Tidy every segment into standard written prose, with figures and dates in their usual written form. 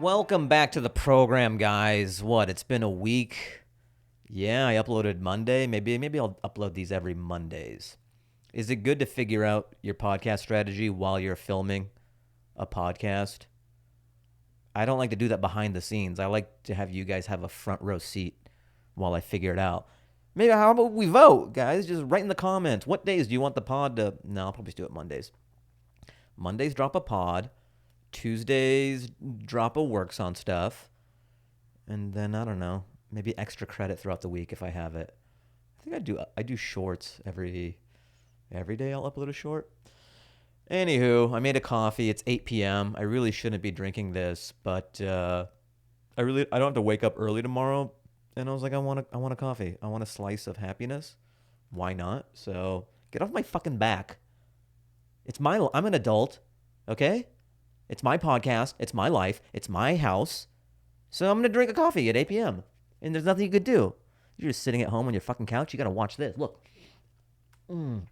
Welcome back to the program, guys. What? It's been a week. Yeah, I uploaded Monday. Maybe I'll upload these every Mondays. Is it good to figure out your podcast strategy while you're filming a podcast? I don't like to do that behind the scenes. I like to have you guys have a front row seat while I figure it out. Maybe how about we vote, guys? Just write in the comments. What days do you want the pod to... No, I'll probably do it Mondays. Mondays drop a pod. Tuesdays drop a works on stuff. And then, I don't know, maybe extra credit throughout the week if I have it. I think I do shorts every day. I'll upload a short. Anywho, I made a coffee. It's 8 p.m. I really shouldn't be drinking this, but I don't have to wake up early tomorrow. And I was like, I want a coffee. I want a slice of happiness. Why not? So get off my fucking back. I'm an adult, okay? It's my podcast. It's my life. It's my house. So I'm going to drink a coffee at 8 p.m. And there's nothing you could do. You're just sitting at home on your fucking couch. You got to watch this. Look. I'm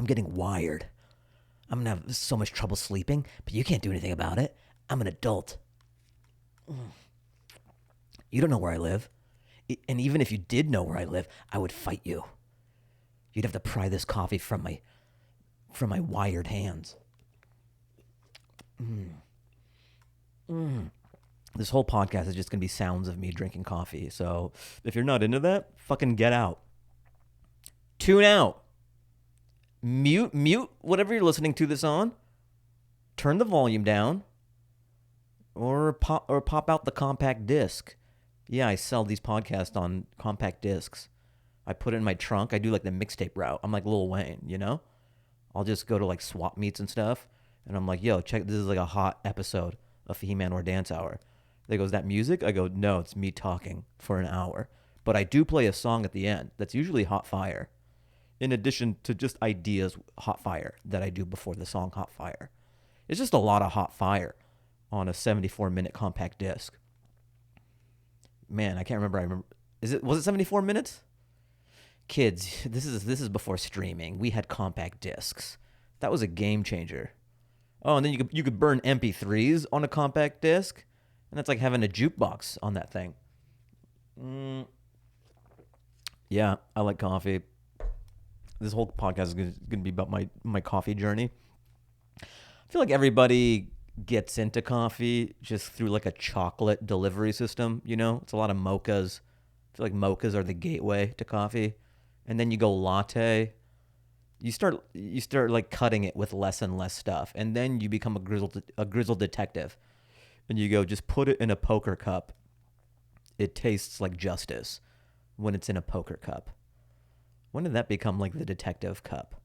getting wired. I'm going to have so much trouble sleeping, but you can't do anything about it. I'm an adult. You don't know where I live. And even if you did know where I live, I would fight you. You'd have to pry this coffee from my wired hands. This whole podcast is just going to be sounds of me drinking coffee. So if you're not into that, fucking get out. Tune out. Mute whatever you're listening to this on. Turn the volume down. Or pop out the compact disc. Yeah, I sell these podcasts on compact discs. I put it in my trunk. I do like the mixtape route. I'm like Lil Wayne, you know? I'll just go to like swap meets and stuff. And I'm like, yo, check, this is like a hot episode of Fahim Anwar Dance Hour. They go, is that music? I go, no, it's me talking for an hour. But I do play a song at the end that's usually hot fire. In addition to just ideas, hot fire, that I do before the song hot fire. It's just a lot of hot fire on a 74-minute compact disc. Man, I can't remember. Was it 74 minutes? Kids, this is before streaming. We had compact discs. That was a game changer. Oh, and then you could burn MP3s on a compact disc, and that's like having a jukebox on that thing. Yeah, I like coffee. This whole podcast is going to be about my coffee journey. I feel like everybody gets into coffee just through like a chocolate delivery system, you know? It's a lot of mochas. I feel like mochas are the gateway to coffee. And then you go latte. You start like cutting it with less and less stuff. And then you become a grizzled detective. And you go, just put it in a poker cup. It tastes like justice when it's in a poker cup. When did that become like the detective cup?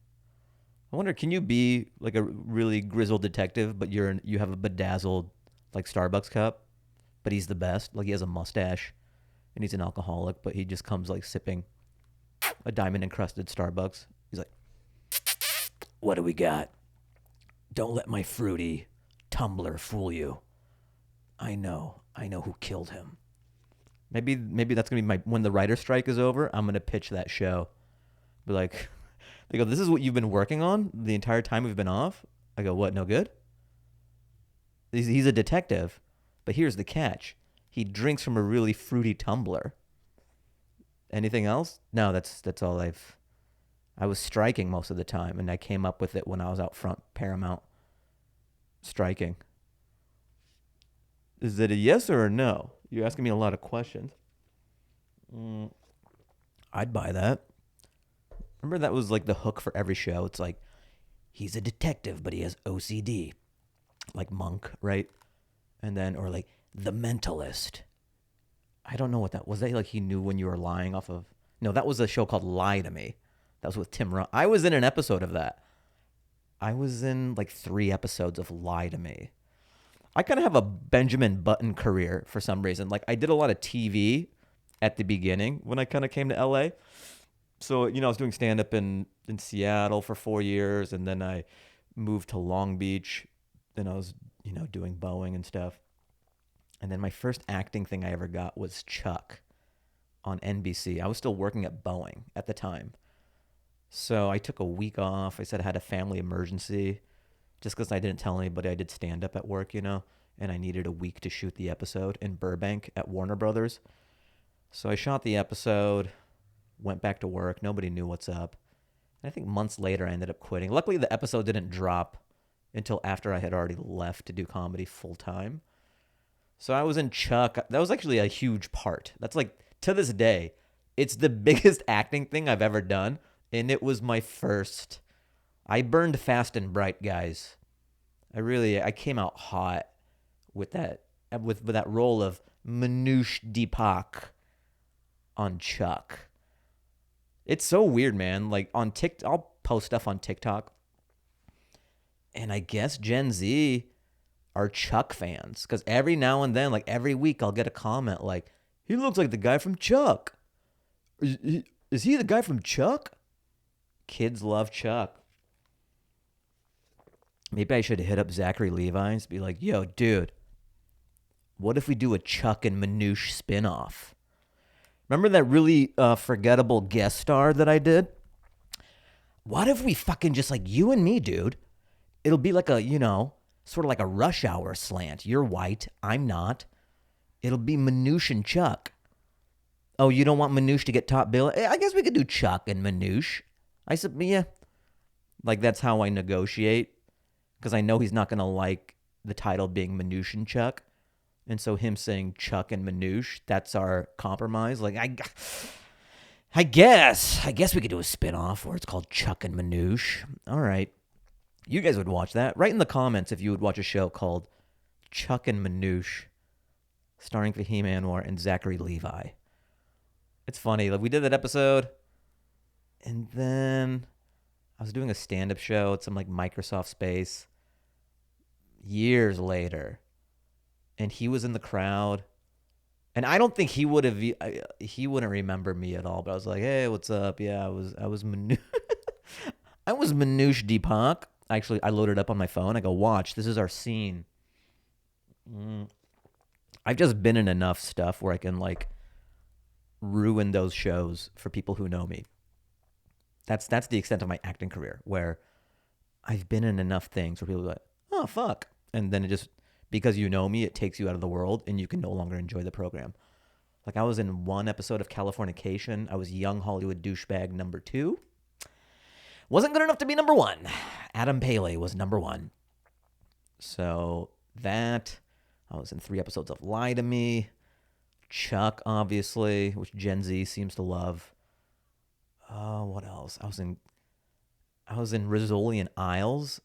I wonder, can you be like a really grizzled detective, but you have a bedazzled like Starbucks cup, but he's the best. Like he has a mustache, and he's an alcoholic, but he just comes like sipping a diamond encrusted Starbucks. He's like, "What do we got? Don't let my fruity tumbler fool you. I know who killed him." Maybe that's gonna be when the writer's strike is over. I'm gonna pitch that show. Be like. They go, this is what you've been working on the entire time we've been off? I go, what, no good? He's a detective, but here's the catch. He drinks from a really fruity tumbler. Anything else? No, that's all I was striking most of the time, and I came up with it when I was out front Paramount striking. Is it a yes or a no? You're asking me a lot of questions. I'd buy that. Remember that was like the hook for every show. It's like, he's a detective, but he has OCD. Like Monk, right? And then, or like, The Mentalist. I don't know what that was. That like he knew when you were lying off of... No, that was a show called Lie to Me. That was with Tim Roth. I was in an episode of that. I was in like 3 episodes of Lie to Me. I kind of have a Benjamin Button career for some reason. Like I did a lot of TV at the beginning when I kind of came to LA. So, you know, I was doing stand-up in Seattle for 4 years, and then I moved to Long Beach, and I was, you know, doing Boeing and stuff. And then my first acting thing I ever got was Chuck on NBC. I was still working at Boeing at the time. So I took a week off. I said I had a family emergency, just because I didn't tell anybody I did stand-up at work, and I needed a week to shoot the episode in Burbank at Warner Brothers. So I shot the episode, went back to work. Nobody knew what's up. And I think months later, I ended up quitting. Luckily, the episode didn't drop until after I had already left to do comedy full-time. So I was in Chuck. That was actually a huge part. That's like, to this day, it's the biggest acting thing I've ever done. And it was my first. I burned fast and bright, guys. I came out hot with that role of Manouche Deepak on Chuck. It's so weird, man. Like on TikTok, I'll post stuff on TikTok. And I guess Gen Z are Chuck fans. Because every now and then, like every week, I'll get a comment like, he looks like the guy from Chuck. Is he the guy from Chuck? Kids love Chuck. Maybe I should hit up Zachary Levi's, be like, yo, dude, what if we do a Chuck and Manouche spinoff? Remember that really forgettable guest star that I did? What if we fucking just like you and me, dude? It'll be like a, sort of like a Rush Hour slant. You're white, I'm not. It'll be Manouche and Chuck. Oh, you don't want Manouche to get top bill? I guess we could do Chuck and Manouche. I said, yeah. Like, that's how I negotiate. Because I know he's not going to like the title being Manouche and Chuck. And so him saying Chuck and Manouche, that's our compromise. Like, I guess we could do a spinoff where it's called Chuck and Manouche. All right. You guys would watch that. Write in the comments if you would watch a show called Chuck and Manouche, starring Fahim Anwar and Zachary Levi. It's funny. Like, we did that episode, and then I was doing a stand-up show at some like Microsoft space years later, and he was in the crowd, and I don't think he wouldn't remember me at all. But I was like, "Hey, what's up? Yeah, I was Manouche Deepak." Actually, I loaded up on my phone. I go, "Watch, this is our scene." I've just been in enough stuff where I can like ruin those shows for people who know me. That's the extent of my acting career, where I've been in enough things where people are like, oh, fuck. And then it just, because you know me, it takes you out of the world and you can no longer enjoy the program. Like I was in one episode of Californication. I was young Hollywood douchebag number 2. Wasn't good enough to be number 1. Adam Pele was number 1. So that, I was in 3 episodes of Lie to Me. Chuck, obviously, which Gen Z seems to love. What else? I was in Rizzolian Isles.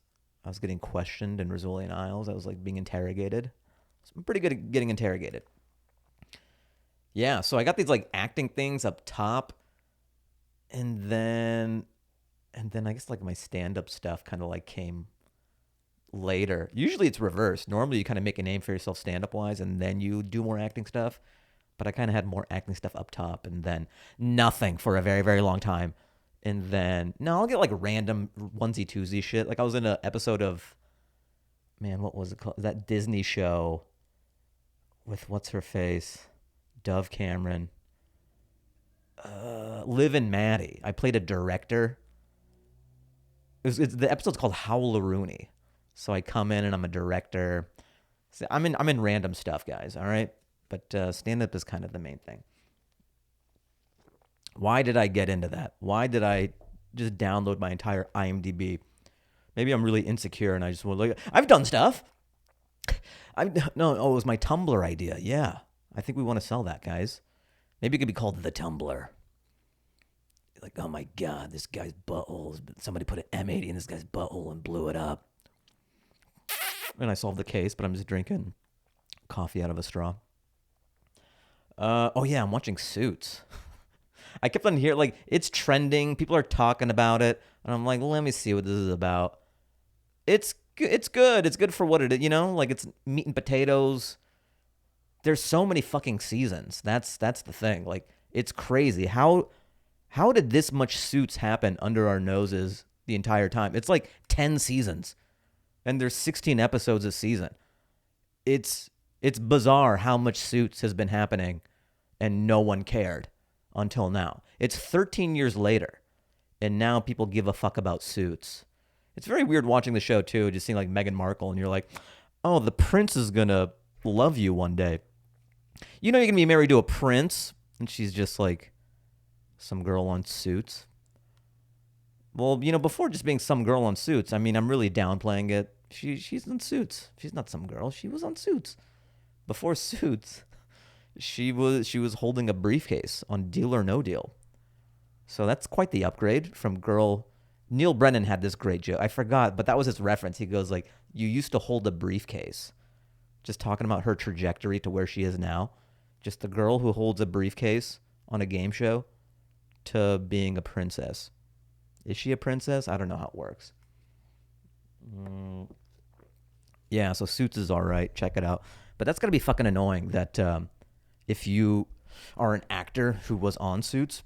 I was getting questioned in Rizzolian Isles. I was like being interrogated. So I'm pretty good at getting interrogated. Yeah, so I got these like acting things up top, and then I guess like my stand-up stuff kind of like came later. Usually it's reversed. Normally you kind of make a name for yourself stand-up wise, and then you do more acting stuff. But I kind of had more acting stuff up top, and then nothing for a very, very long time. And then, no, I'll get like random onesie-twosie shit. Like I was in an episode of, man, what was it called? That Disney show with what's her face? Dove Cameron. Liv and Maddie. I played a director. The episode's called Howlaroonie. So I come in and I'm a director. So I'm in random stuff, guys, all right? But stand-up is kind of the main thing. Why did I get into that? Why did I just download my entire IMDb? Maybe I'm really insecure and I just want to look. I've done stuff. It was my Tumblr idea. Yeah. I think we want to sell that, guys. Maybe it could be called The Tumblr. Like, oh my God, this guy's butthole. Somebody put an M80 in this guy's butthole and blew it up. And I solved the case, but I'm just drinking coffee out of a straw. I'm watching Suits. I kept on hearing, like, it's trending. People are talking about it. And I'm like, let me see what this is about. It's good. It's good for what it is, Like, it's meat and potatoes. There's so many fucking seasons. That's the thing. Like, it's crazy. How did this much Suits happen under our noses the entire time? It's like 10 seasons. And there's 16 episodes a season. It's bizarre how much Suits has been happening and no one cared until now. It's 13 years later, and now people give a fuck about Suits. It's very weird watching the show too, just seeing like Meghan Markle, and you're like, oh, the prince is gonna love you one day. You know you're gonna be married to a prince, and she's just like some girl on Suits. Well, before just being some girl on Suits, I mean, I'm really downplaying it. She's on Suits. She's not some girl. She was on Suits. Before Suits, she was holding a briefcase on Deal or No Deal. So that's quite the upgrade from girl. Neil Brennan had this great joke. I forgot, but that was his reference. He goes like, you used to hold a briefcase. Just talking about her trajectory to where she is now. Just the girl who holds a briefcase on a game show to being a princess. Is she a princess? I don't know how it works. Yeah, so Suits is all right. Check it out. But that's going to be fucking annoying that if you are an actor who was on Suits,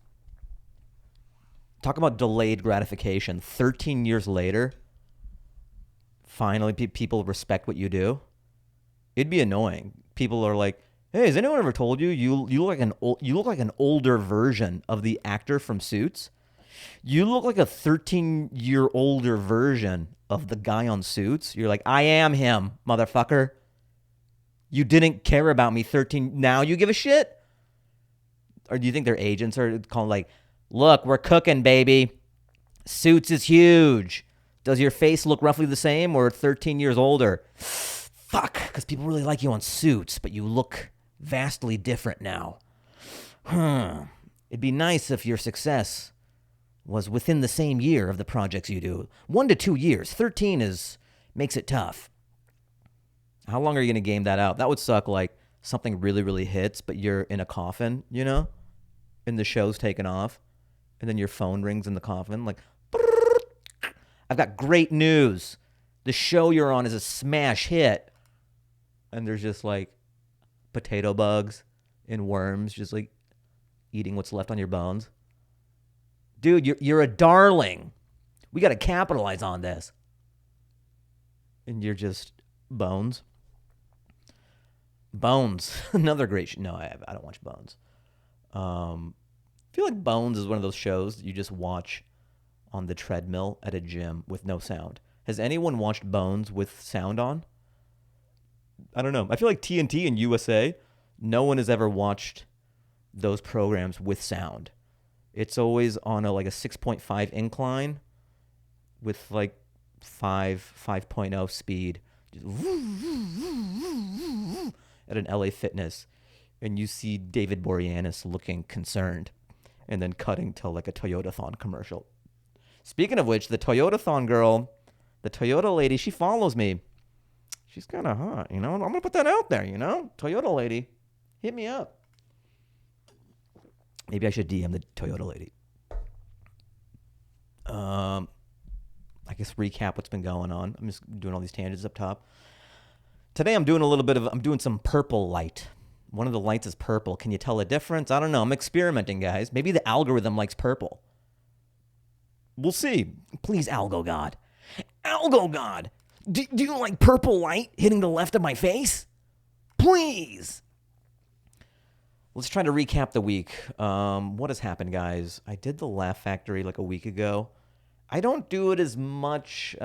talk about delayed gratification. 13 years later, finally people respect what you do. It'd be annoying. People are like, hey, has anyone ever told you you look like an older version of the actor from Suits? You look like a 13-year older version of the guy on Suits. You're like, I am him, motherfucker. You didn't care about me 13. Now you give a shit? Or do you think their agents are calling like, look, we're cooking, baby. Suits is huge. Does your face look roughly the same or 13 years older? Fuck, because people really like you on Suits, but you look vastly different now. It'd be nice if your success was within the same year of the projects you do. 1 to 2 years. 13 makes it tough. How long are you going to game that out? That would suck, like something really, really hits, but you're in a coffin, and the show's taken off, and then your phone rings in the coffin, like, I've got great news. The show you're on is a smash hit. And there's just like potato bugs and worms just like eating what's left on your bones. Dude, you're a darling. We got to capitalize on this. And you're just Bones. Bones, another great show. No, I don't watch Bones. I feel like Bones is one of those shows that you just watch on the treadmill at a gym with no sound. Has anyone watched Bones with sound on? I don't know. I feel like TNT and USA, no one has ever watched those programs with sound. It's always on a 6.5 incline with like 5.0 speed. Just at an LA Fitness. And you see David Boreanaz looking concerned and then cutting to like a Toyota-thon commercial. Speaking of which, the Toyota-thon girl, the Toyota lady, she follows me. She's kind of hot, I'm going to put that out there, Toyota lady, hit me up. Maybe I should DM the Toyota lady. I guess recap what's been going on. I'm just doing all these tangents up top. Today I'm doing some purple light. One of the lights is purple. Can you tell the difference? I don't know. I'm experimenting, guys. Maybe the algorithm likes purple. We'll see. Please, Algo God. Algo God. Do you like purple light hitting the left of my face? Please. Let's try to recap the week. What has happened, guys? I did the Laugh Factory like a week ago. I don't do it as much.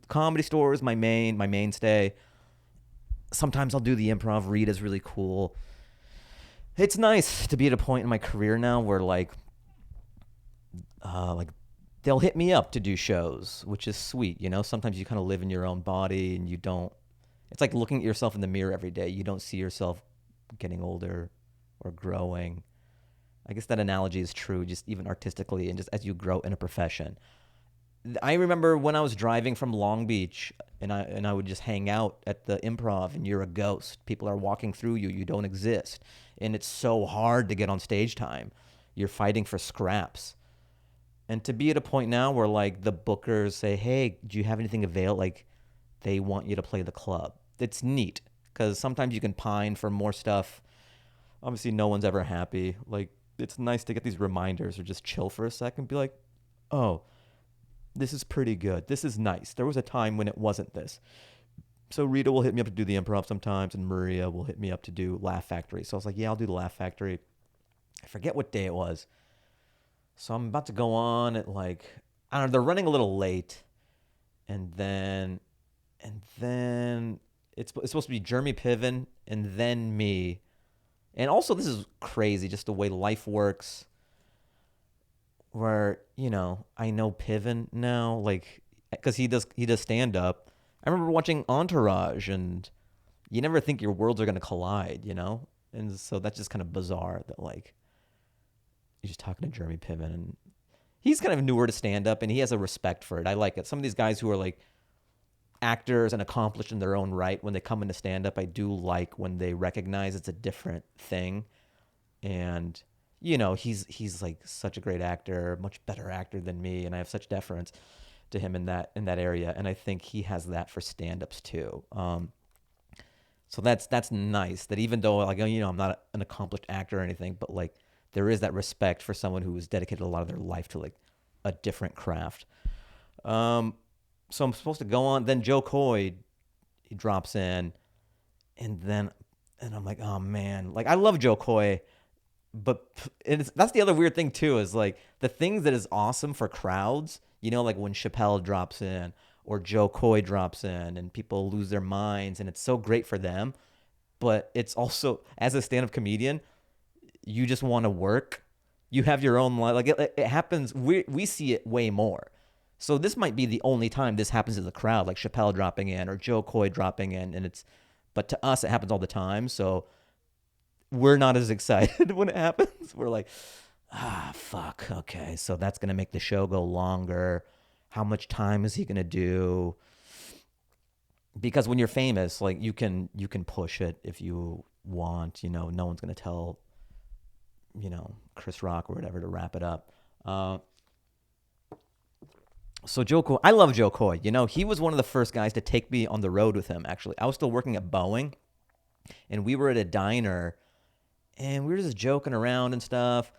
Comedy Store is my mainstay. Sometimes I'll do the improv. Rita's really cool. It's nice to be at a point in my career now where they'll hit me up to do shows, which is sweet. Sometimes you kind of live in your own body and you don't. It's like looking at yourself in the mirror every day. You don't see yourself getting older or growing. I guess that analogy is true, just even artistically and just as you grow in a profession. I remember when I was driving from Long Beach and I would just hang out at the Improv and you're a ghost. People are walking through you. You don't exist. And it's so hard to get on stage time. You're fighting for scraps. And to be at a point now where the bookers say, hey, do you have anything available? They want you to play the club. It's neat because sometimes you can pine for more stuff. Obviously, no one's ever happy. It's nice to get these reminders or just chill for a second. Be like, oh, this is pretty good. This is nice. There was a time when it wasn't this. So Rita will hit me up to do the improv sometimes, and Maria will hit me up to do Laugh Factory. So I was like, yeah, I'll do the Laugh Factory. I forget what day it was. So I'm about to go on at I don't know, they're running a little late. and then it's supposed to be Jeremy Piven and then me. And also, this is crazy, just the way life works. Where, you know, I know Piven now, like, because he does stand up. I remember watching Entourage, and you never think your worlds are gonna collide, you know. And so that's just kind of bizarre that, like, you're just talking to Jeremy Piven, and he's kind of newer to stand up, and he has a respect for it. I like it. Some of these guys who are like actors and accomplished in their own right, when they come into stand up, I do like when they recognize it's a different thing. And you know, he's like such a great actor, much better actor than me, and I have such deference to him in that area, and I think he has that for stand-ups too. So that's nice, that even though, like, you know, I'm not an accomplished actor or anything, but like there is that respect for someone who has dedicated a lot of their life to like a different craft. So I'm supposed to go on. Then Joe Coy, he drops in, and I'm like, oh man, like I love Joe Coy, but that's the other weird thing too, is like the things that is awesome for crowds. You know, like when Chappelle drops in or Joe Coy drops in, and people lose their minds, and it's so great for them. But it's also, as a stand-up comedian, you just want to work. You have your own life. Like it happens. We see it way more. So this might be the only time this happens to the crowd, like Chappelle dropping in or Joe Coy dropping in, but to us it happens all the time. So we're not as excited when it happens. We're like, fuck, okay, so that's gonna make the show go longer. How much time is he gonna do? Because when you're famous, like you can push it if you want. You know, no one's gonna tell, you know, Chris Rock or whatever to wrap it up. So Joe Coy, I love Joe Coy. You know, he was one of the first guys to take me on the road with him, actually. I was still working at Boeing, and we were at a diner, and we were just joking around and stuff.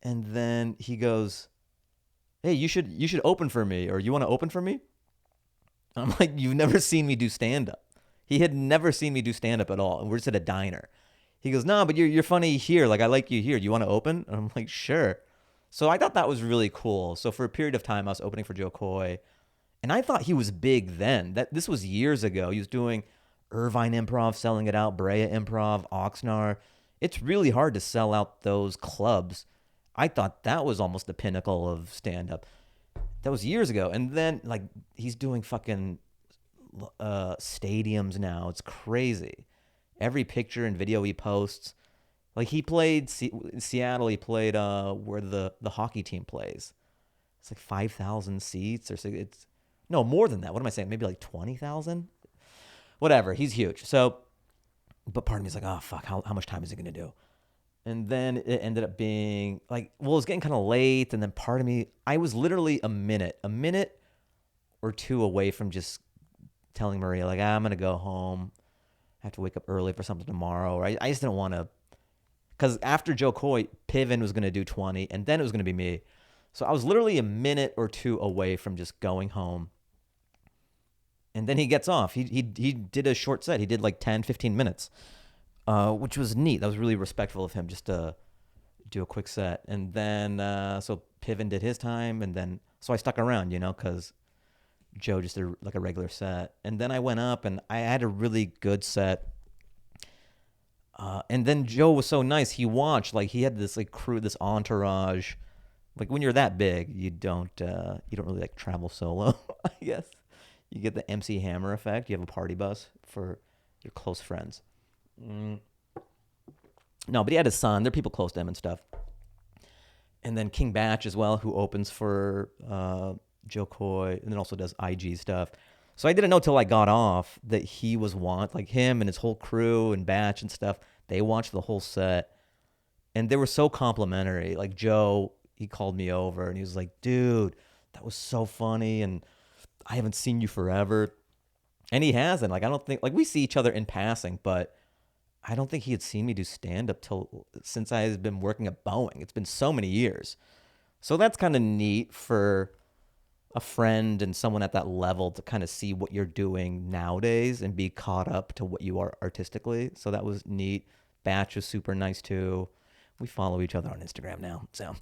And then he goes, hey, you should open for me, or you want to open for me? I'm like, you've never seen me do stand-up. He had never seen me do stand-up at all, and we're just at a diner. He goes, no, but you're funny here. Like, I like you here. You want to open? And I'm like, sure. So I thought that was really cool. So for a period of time, I was opening for Joe Coy, and I thought he was big then. This was years ago. He was doing Irvine Improv, selling it out, Brea Improv, Oxnard. It's really hard to sell out those clubs. I thought that was almost the pinnacle of stand-up. That was years ago. And then, like, he's doing fucking stadiums now. It's crazy. Every picture and video he posts. Like, he played Seattle. He played where the hockey team plays. It's like 5,000 seats, or it's no more than that. What am I saying? Maybe like 20,000. Whatever. He's huge. So, but part of me is like, oh fuck, how much time is he gonna do? And then it ended up being like, well, it was getting kind of late, and then part of me, I was literally a minute or two away from just telling Maria, like, I'm gonna go home. I have to wake up early for something tomorrow. Or I just didn't want to. Because after Joe Coy, Piven was going to do 20, and then it was going to be me. So I was literally a minute or two away from just going home. And then he gets off. He did a short set. He did like 10, 15 minutes, which was neat. That was really respectful of him, just to do a quick set. And then, so Piven did his time, and then, so I stuck around, you know, because Joe just did like a regular set. And then I went up, and I had a really good set. And then Joe was so nice. He watched, like, he had this like crew, this entourage. Like, when you're that big, you don't really like travel solo, I guess. You get the MC Hammer effect. You have a party bus for your close friends. No, but he had his son. They're people close to him and stuff. And then King Batch as well, who opens for Joe Coy, and then also does IG stuff. So I didn't know till I got off that he was like him and his whole crew and Batch and stuff. They watched the whole set, and they were so complimentary. Like Joe, he called me over and he was like, dude, that was so funny, and I haven't seen you forever. And he hasn't. Like, I don't think, like, we see each other in passing, but I don't think he had seen me do stand-up since I had been working at Boeing. It's been so many years. So that's kind of neat for a friend and someone at that level to kind of see what you're doing nowadays and be caught up to what you are artistically. So that was neat. Batch was super nice too. We follow each other on Instagram now, so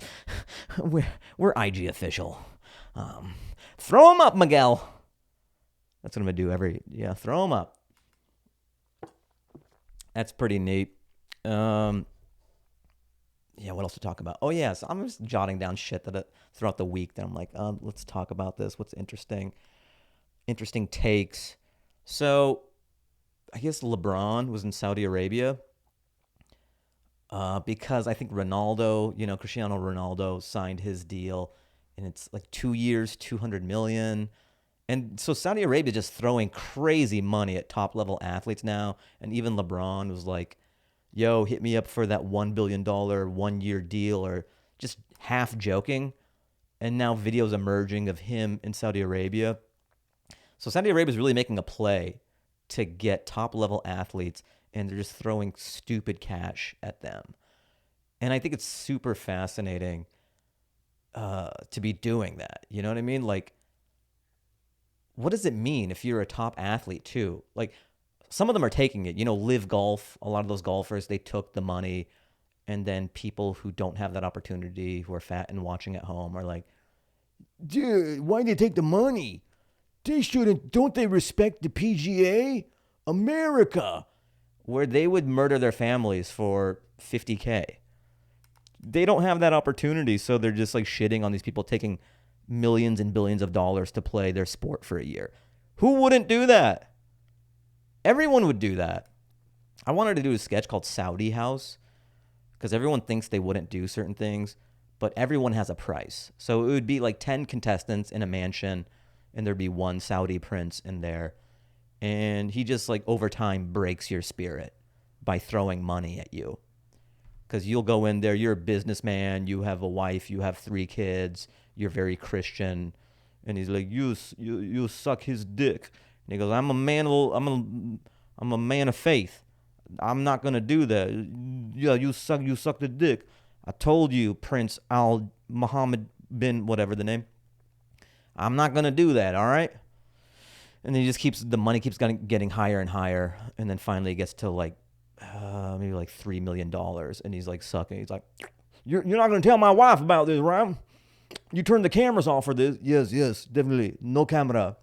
we're IG official. Throw them up, Miguel. That's what I'm gonna do throw them up. That's pretty neat. What else to talk about? Oh yeah, so I'm just jotting down shit throughout the week that I'm like, let's talk about this. What's interesting takes. So I guess LeBron was in Saudi Arabia because I think Ronaldo, Cristiano Ronaldo signed his deal, and it's like 2 years, $200 million. And so Saudi Arabia just throwing crazy money at top level athletes now. And even LeBron was like, yo, hit me up for that $1 billion 1 year deal, or just half joking. And now videos emerging of him in Saudi Arabia. So Saudi Arabia is really making a play to get top level athletes, and they're just throwing stupid cash at them. And I think it's super fascinating to be doing that. You know what I mean? Like, what does it mean if you're a top athlete too? Like, some of them are taking it. Live Golf, a lot of those golfers, they took the money. And then people who don't have that opportunity, who are fat and watching at home, are like, dude, why did they take the money? They shouldn't. Don't they respect the PGA? America. Where they would murder their families for $50K. They don't have that opportunity, so they're just like shitting on these people taking millions and billions of dollars to play their sport for a year. Who wouldn't do that? Everyone would do that. I wanted to do a sketch called Saudi House, because everyone thinks they wouldn't do certain things, but everyone has a price. So it would be like 10 contestants in a mansion, and there'd be one Saudi prince in there. And he just, like, over time breaks your spirit by throwing money at you. Because you'll go in there, you're a businessman, you have a wife, you have 3 kids, you're very Christian. And he's like, you suck his dick. And he goes, I'm a man of faith. I'm not gonna do that. Yeah, you suck the dick. I told you, Prince Al Muhammad bin whatever the name. I'm not gonna do that. All right. And then the money keeps getting higher and higher, and then finally it gets to like maybe like $3 million, and he's like sucking. He's like, you're not gonna tell my wife about this, right? You turn the cameras off for this. Yes, definitely, no camera.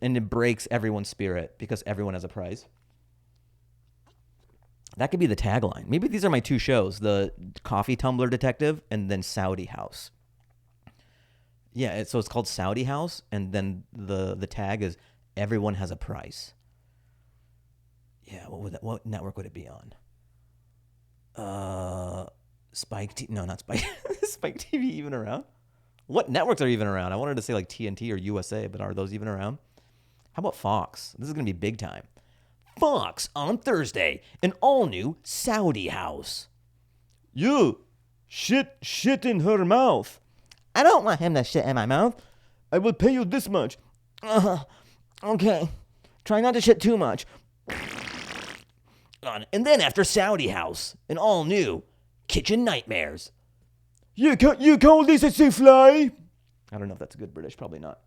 And it breaks everyone's spirit because everyone has a price. That could be the tagline. Maybe these are my 2 shows: the Coffee Tumbler Detective and then Saudi House. Yeah, so it's called Saudi House, and then the tag is everyone has a price. Yeah, what network would it be on? Spike TV? No, not Spike. Spike TV even around? What networks are even around? I wanted to say like TNT or USA, but are those even around? How about Fox? This is going to be big time. Fox on Thursday, an all-new Saudi House. You shit in her mouth. I don't want him to shit in my mouth. I will pay you this much. Okay. Try not to shit too much. And then after Saudi House, an all-new Kitchen Nightmares. You call this a souffle? I don't know if that's good British. Probably not.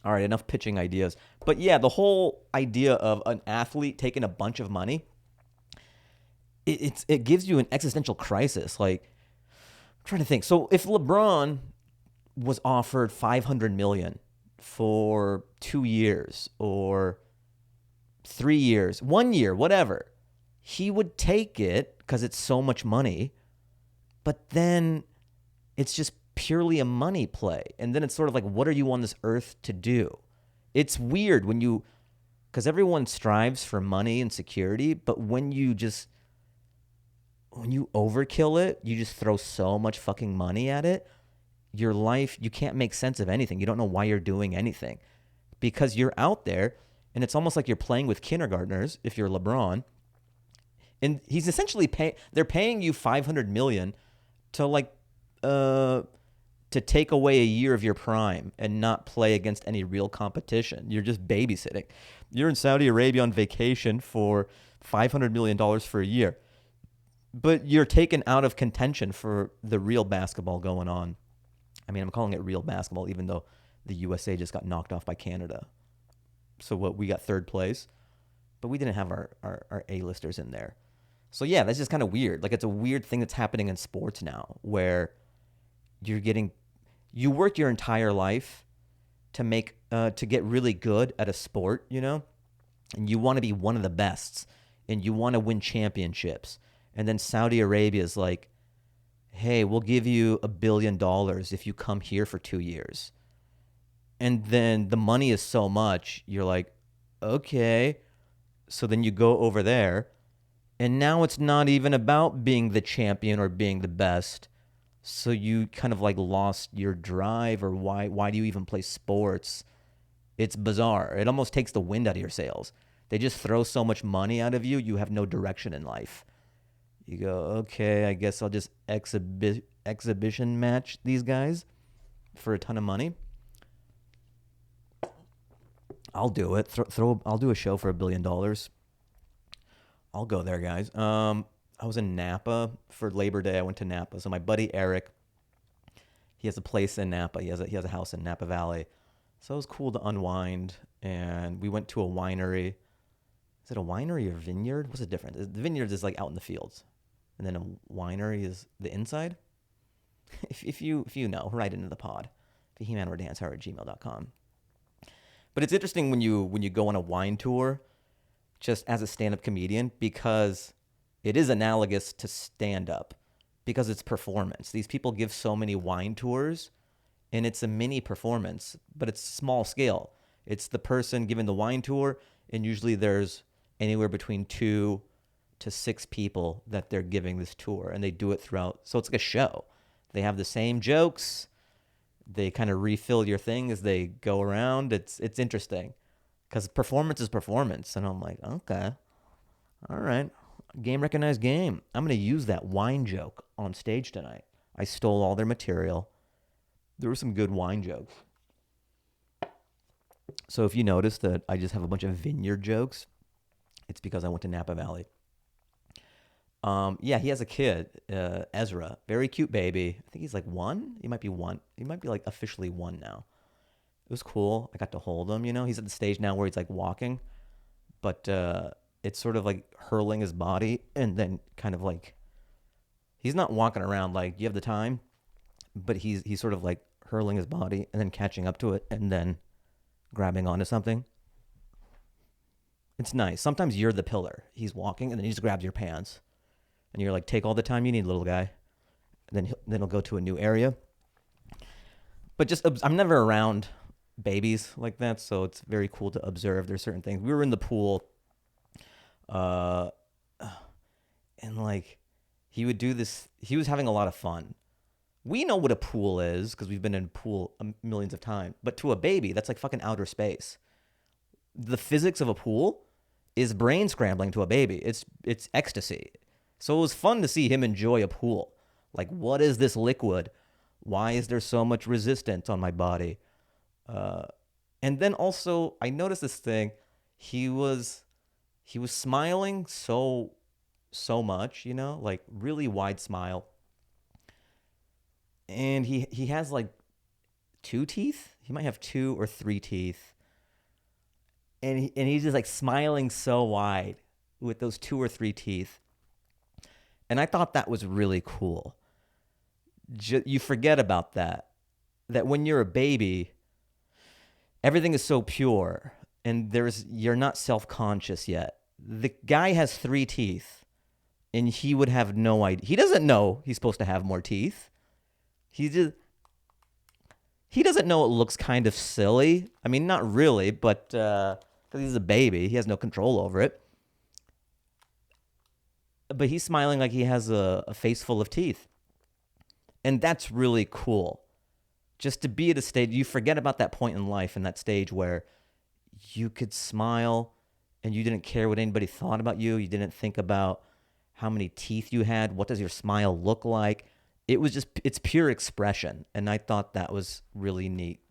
All right, enough pitching ideas. But yeah, the whole idea of an athlete taking a bunch of money, it gives you an existential crisis. Like, I'm trying to think. So if LeBron was offered $500 million for 2 years or 3 years, 1 year, whatever, he would take it because it's so much money. But then it's just purely a money play. And then it's sort of like, what are you on this earth to do? It's weird because everyone strives for money and security, but when you overkill it, you just throw so much fucking money at it, your life, you can't make sense of anything. You don't know why you're doing anything because you're out there, and it's almost like you're playing with kindergartners if you're LeBron. And he's essentially they're paying you $500 million to take away a year of your prime and not play against any real competition. You're just babysitting. You're in Saudi Arabia on vacation for $500 million for a year. But you're taken out of contention for the real basketball going on. I mean, I'm calling it real basketball, even though the USA just got knocked off by Canada. So we got 3rd place, but we didn't have our A-listers in there. So yeah, that's just kind of weird. Like, it's a weird thing that's happening in sports now, where you work your entire life to make to get really good at a sport, and you want to be one of the best, and you want to win championships. And then Saudi Arabia is like, hey, we'll give you $1 billion if you come here for 2 years. And then the money is so much, you're like, okay. So then you go over there, and now it's not even about being the champion or being the best. So you kind of like lost your drive, or why do you even play sports? It's bizarre. It almost takes the wind out of your sails. They just throw so much money out of you, you have no direction in life. You go, okay, I guess I'll just exhibition match these guys for a ton of money. I'll do it. I'll do a show for $1 billion. I'll go there, guys. I was in Napa for Labor Day. I went to Napa. So my buddy Eric, he has a place in Napa. He has a house in Napa Valley. So it was cool to unwind. And we went to a winery. Is it a winery or vineyard? What's the difference? The vineyard is like out in the fields, and then a winery is the inside. If you know, write into the pod. fahimanwardancehour@gmail.com. But it's interesting when you go on a wine tour, just as a stand-up comedian, because it is analogous to stand-up, because it's performance. These people give so many wine tours, and it's a mini performance, but it's small scale. It's the person giving the wine tour, and usually there's anywhere between 2 to 6 people that they're giving this tour, and they do it throughout. So it's like a show. They have the same jokes. They kind of refill your thing as they go around. It's interesting because performance is performance. And I'm like, okay, all right. Game recognized game. I'm going to use that wine joke on stage tonight. I stole all their material. There were some good wine jokes. So if you notice that I just have a bunch of vineyard jokes, it's because I went to Napa Valley. Yeah, he has a kid, Ezra, very cute baby. I think he's like 1. He might be 1. He might be like officially 1 now. It was cool. I got to hold him, He's at the stage now where he's like walking, but it's sort of like hurling his body, and then kind of like, he's not walking around like, you have the time, but he's sort of like hurling his body and then catching up to it and then grabbing onto something. It's nice. Sometimes you're the pillar. He's walking, and then he just grabs your pants. And you're like, take all the time you need, little guy. And then he'll go to a new area. But just, I'm never around babies like that, so it's very cool to observe. There's certain things. We were in the pool, and like, he would do this. He was having a lot of fun. We know what a pool is because we've been in a pool millions of times. But to a baby, that's like fucking outer space. The physics of a pool is brain scrambling to a baby. It's ecstasy. So it was fun to see him enjoy a pool. Like, what is this liquid? Why is there so much resistance on my body? And then also, I noticed this thing. He was smiling so much, like really wide smile. And he has like 2 teeth. He might have 2 or 3 teeth. And he's just like smiling so wide with those 2 or 3 teeth. And I thought that was really cool. You forget about that when you're a baby, everything is so pure, and you're not self-conscious yet. The guy has 3 teeth, and he would have no idea. He doesn't know he's supposed to have more teeth. He doesn't know it looks kind of silly. I mean, not really, but because he's a baby, he has no control over it. But he's smiling like he has a face full of teeth. And that's really cool. Just to be at a stage, you forget about that point in life and that stage where you could smile and you didn't care what anybody thought about you. You didn't think about how many teeth you had. What does your smile look like? It's pure expression. And I thought that was really neat.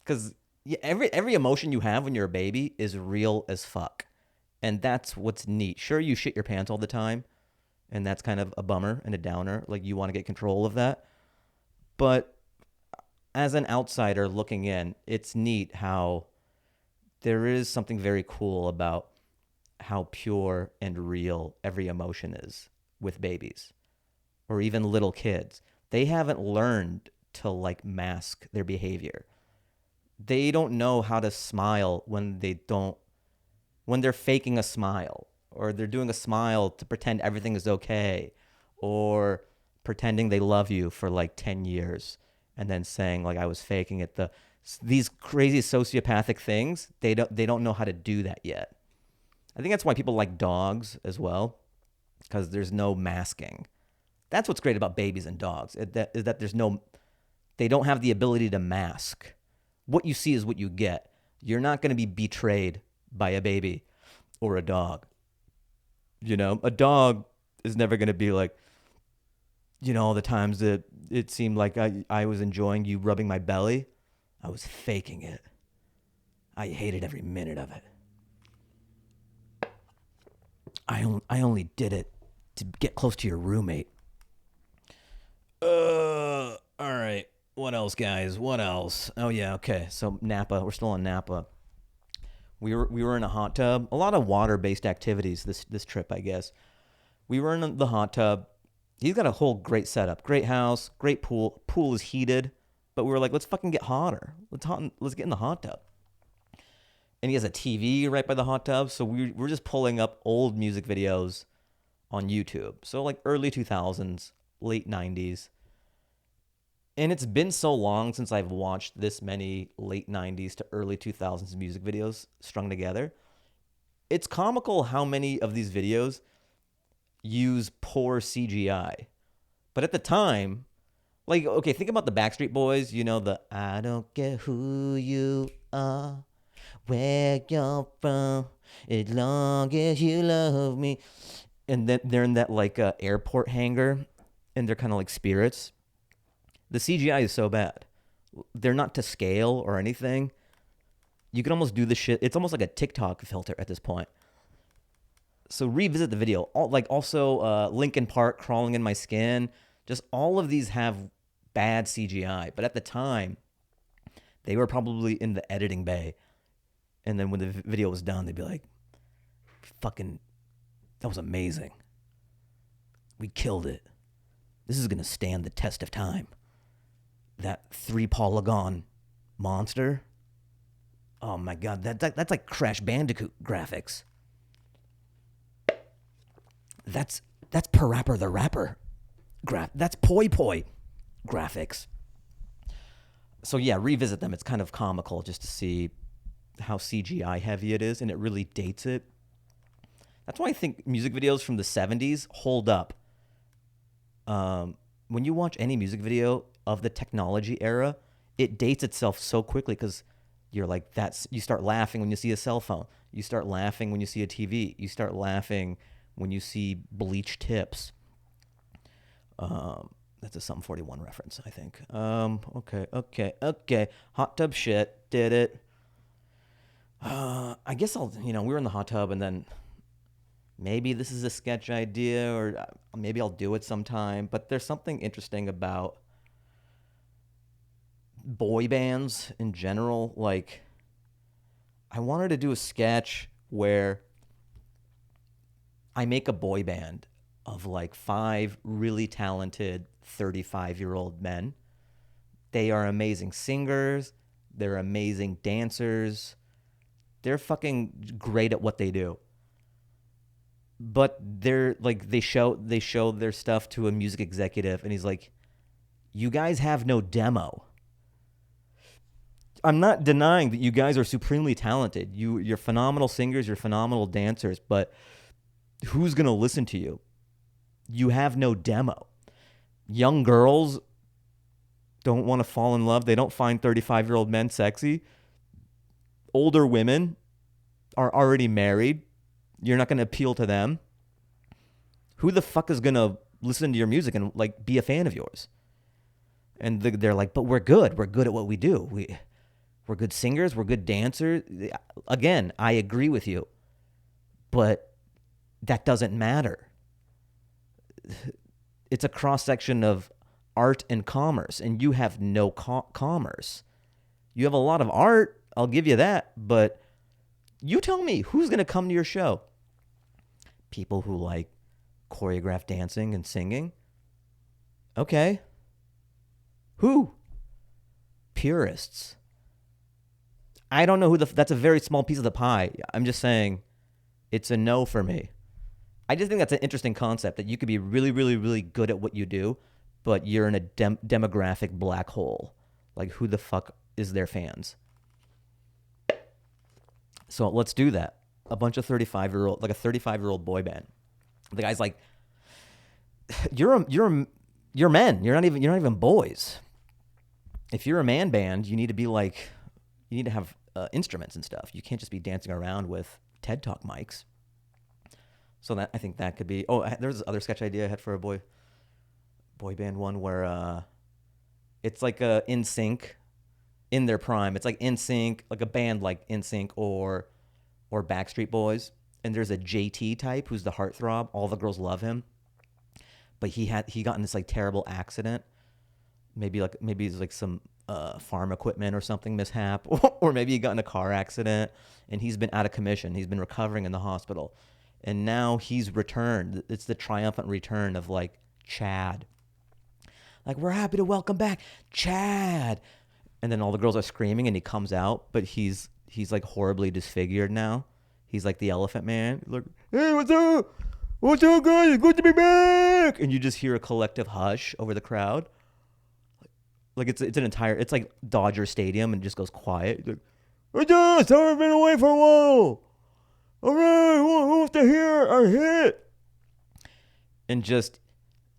Because every emotion you have when you're a baby is real as fuck. And that's what's neat. Sure, you shit your pants all the time, and that's kind of a bummer and a downer. Like, you want to get control of that. But as an outsider looking in, it's neat how there is something very cool about how pure and real every emotion is with babies or even little kids. They haven't learned to like mask their behavior. they don't know how to smile when they're faking a smile, or they're doing a smile to pretend everything is okay, or pretending they love you for like 10 years and then saying like I was faking it. These crazy sociopathic things, they don't know how to do that yet. I think that's why people like dogs as well, because there's no masking. That's what's great about babies and dogs, is that they don't have the ability to mask. What you see is what you get. You're not going to be betrayed by a baby or a dog. You know, a dog is never going to be like, you know, all the times that it seemed like I was enjoying you rubbing my belly, I was faking it. I hated every minute of it. I only did it to get close to your roommate. All right. What else, guys? What else? Oh yeah, okay. So Napa, we're still on Napa. We were in a hot tub. A lot of water-based activities this trip, I guess. We were in the hot tub. He's got a whole great setup, great house, great pool. Pool is heated, but we were like, let's fucking get hotter. Let's get in the hot tub. And he has a TV right by the hot tub, so we're just pulling up old music videos on YouTube. So like early 2000s, late 90s. And it's been so long since I've watched this many late 90s to early 2000s music videos strung together. It's comical how many of these videos use poor CGI. But at the time, like, okay, think about the Backstreet Boys, you know, the I don't care who you are, where you're from, as long as you love me. And then they're in that like airport hangar, and they're kind of like spirits. The CGI is so bad. They're not to scale or anything. You can almost do the shit. It's almost like a TikTok filter at this point. So revisit the video. Also Linkin Park, Crawling in My Skin. Just all of these have bad CGI. But at the time, they were probably in the editing bay. And then when the video was done, they'd be like, fucking, that was amazing. We killed it. This is going to stand the test of time. That 3-polygon monster. Oh my God, that's like Crash Bandicoot graphics. That's Parappa the Rapper. That's Poi Poi graphics. So yeah, revisit them. It's kind of comical just to see how CGI heavy it is, and it really dates it. That's why I think music videos from the 70s hold up. When you watch any music video of the technology era, it dates itself so quickly because you're like, you start laughing when you see a cell phone. You start laughing when you see a TV. You start laughing when you see bleach tips. That's a Sum 41 reference, I think. Okay. Hot tub shit. Did it. I guess we were in the hot tub, and then maybe this is a sketch idea, or maybe I'll do it sometime. But there's something interesting about boy bands in general. Like, I wanted to do a sketch where I make a boy band of like 5 really talented 35-year-old men. They are amazing singers. They're amazing dancers. They're fucking great at what they do. But they're like, they show their stuff to a music executive, and he's like, you guys have no demo. I'm not denying that you guys are supremely talented. You're phenomenal singers, you're phenomenal dancers, but who's going to listen to you? You have no demo. Young girls don't want to fall in love. They don't find 35-year-old men sexy. Older women are already married. You're not going to appeal to them. Who the fuck is going to listen to your music and like be a fan of yours? And they're like, but we're good. We're good at what we do. We're good singers. We're good dancers. Again, I agree with you. But that doesn't matter. It's a cross-section of art and commerce, and you have no commerce. You have a lot of art, I'll give you that, but you tell me, who's going to come to your show? People who like choreographed dancing and singing? Okay. Who? Purists. I don't know that's a very small piece of the pie. I'm just saying it's a no for me. I just think that's an interesting concept that you could be really, really, really good at what you do, but you're in a demographic black hole. Like, who the fuck is their fans? So let's do that. A bunch of 35-year-old, like a 35-year-old boy band. The guy's like, you're men. You're not even boys. If you're a man band, you need to have instruments and stuff. You can't just be dancing around with TED Talk mics. So I think that could be. Oh, there's this other sketch idea I had for a boy band one where it's like a NSYNC in their prime. It's like NSYNC, like a band like NSYNC or Backstreet Boys. And there's a JT type who's the heartthrob. All the girls love him, but he got in this like terrible accident. Maybe it's like some farm equipment or something mishap, or maybe he got in a car accident and he's been out of commission. He's been recovering in the hospital, and now he's returned. It's the triumphant return of like Chad. Like, we're happy to welcome back Chad, and then all the girls are screaming, and he comes out, but he's like horribly disfigured now. He's like the Elephant Man. Like, hey, what's up? What's up, guys? It's good to be back. And you just hear a collective hush over the crowd. Like it's like Dodger Stadium, and it just goes quiet. Like, what's up? Sorry, I've been away for a while. All right, who wants to hear our hit? And just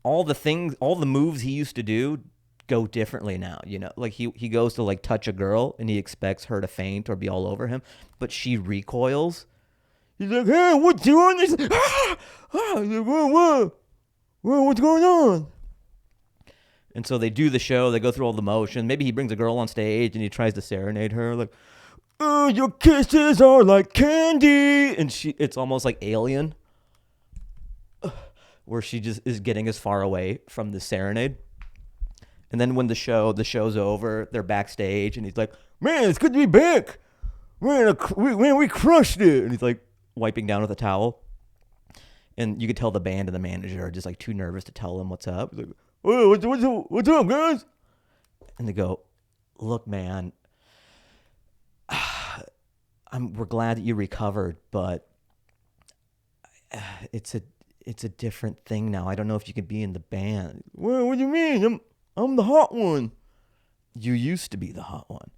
all the moves he used to do go differently now. You know, like he goes to like touch a girl, and he expects her to faint or be all over him, but she recoils. He's like, hey, what's on this? He's like, whoa, what's going on? And so they do the show. They go through all the motion. Maybe he brings a girl on stage and he tries to serenade her, like, oh, your kisses are like candy. And it's almost like Alien, where she just is getting as far away from the serenade. And then when the show's over, they're backstage, and he's like, man, it's good to be back. We crushed it. And he's like wiping down with a towel. And you could tell the band and the manager are just like too nervous to tell him what's up. He's like, oh, what's up, guys? And they go, look, man, we're glad that you recovered, but it's a different thing now. I don't know if you can be in the band. Well, what do you mean? I'm the hot one. You used to be the hot one.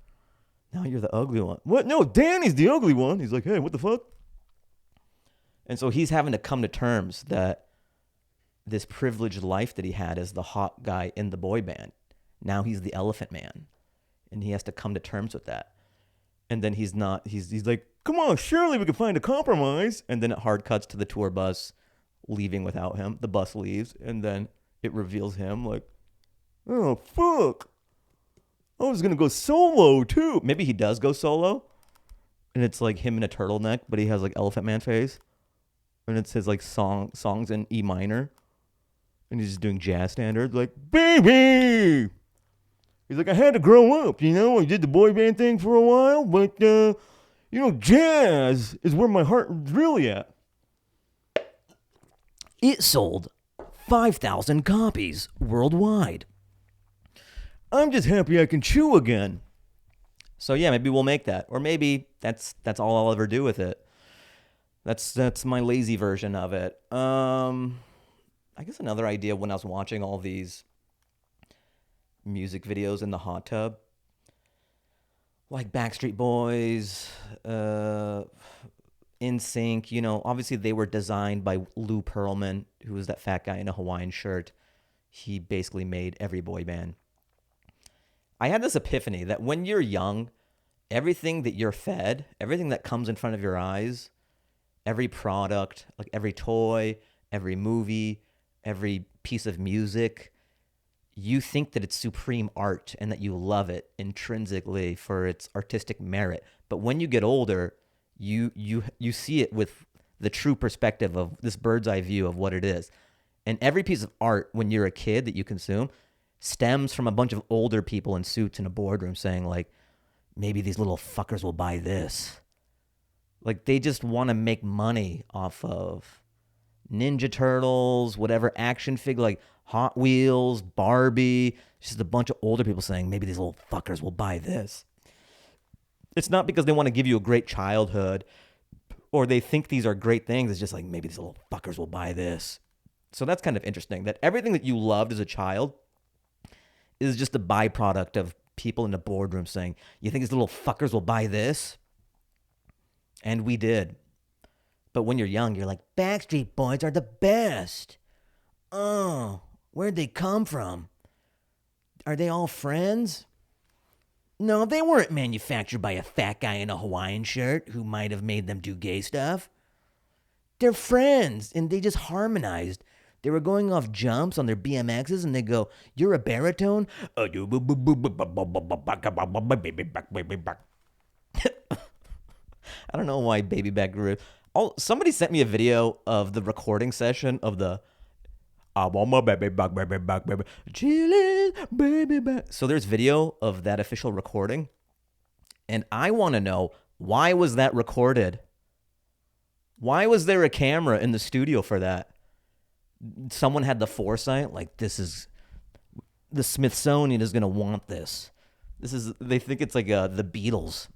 Now you're the ugly one. What? No, Danny's the ugly one. He's like, hey, what the fuck? And so he's having to come to terms that this privileged life that he had as the hot guy in the boy band, now he's the Elephant Man, and he has to come to terms with that. And then he's like, come on, surely we can find a compromise. And then it hard cuts to the tour bus leaving without him. The bus leaves, and then it reveals him like, oh, fuck. I was going to go solo, too. Maybe he does go solo, and it's like him in a turtleneck, but he has like Elephant Man face. And it's his like songs in E minor. And he's just doing jazz standards, like, baby! He's like, I had to grow up, you know? I did the boy band thing for a while, but, jazz is where my heart is really at. It sold 5,000 copies worldwide. I'm just happy I can chew again. So, yeah, maybe we'll make that. Or maybe that's all I'll ever do with it. That's my lazy version of it. I guess another idea when I was watching all these music videos in the hot tub, like Backstreet Boys, NSYNC, obviously they were designed by Lou Pearlman, who was that fat guy in a Hawaiian shirt. He basically made every boy band. I had this epiphany that when you're young, everything that you're fed, everything that comes in front of your eyes, every product, like every toy, every movie, every piece of music, you think that it's supreme art and that you love it intrinsically for its artistic merit. But when you get older, you see it with the true perspective of this bird's eye view of what it is. And every piece of art when you're a kid that you consume stems from a bunch of older people in suits in a boardroom saying like, maybe these little fuckers will buy this. Like they just want to make money off of Ninja Turtles, whatever action figure, like Hot Wheels, Barbie. It's just a bunch of older people saying, maybe these little fuckers will buy this. It's not because they want to give you a great childhood or they think these are great things. It's just like, maybe these little fuckers will buy this. So that's kind of interesting, that everything that you loved as a child is just a byproduct of people in the boardroom saying, you think these little fuckers will buy this? And we did. But when you're young, you're like, Backstreet Boys are the best. Oh, where'd they come from? Are they all friends? No, they weren't manufactured by a fat guy in a Hawaiian shirt who might have made them do gay stuff. They're friends, and they just harmonized. They were going off jumps on their BMXs, and they go, you're a baritone? I don't know why baby back grew. Oh, somebody sent me a video of the recording session of the I want my baby back, baby. Chilling, baby back. So there's video of that official recording. And I want to know, why was that recorded? Why was there a camera in the studio for that? Someone had the foresight, like, this is, the Smithsonian is going to want this. They think it's like the Beatles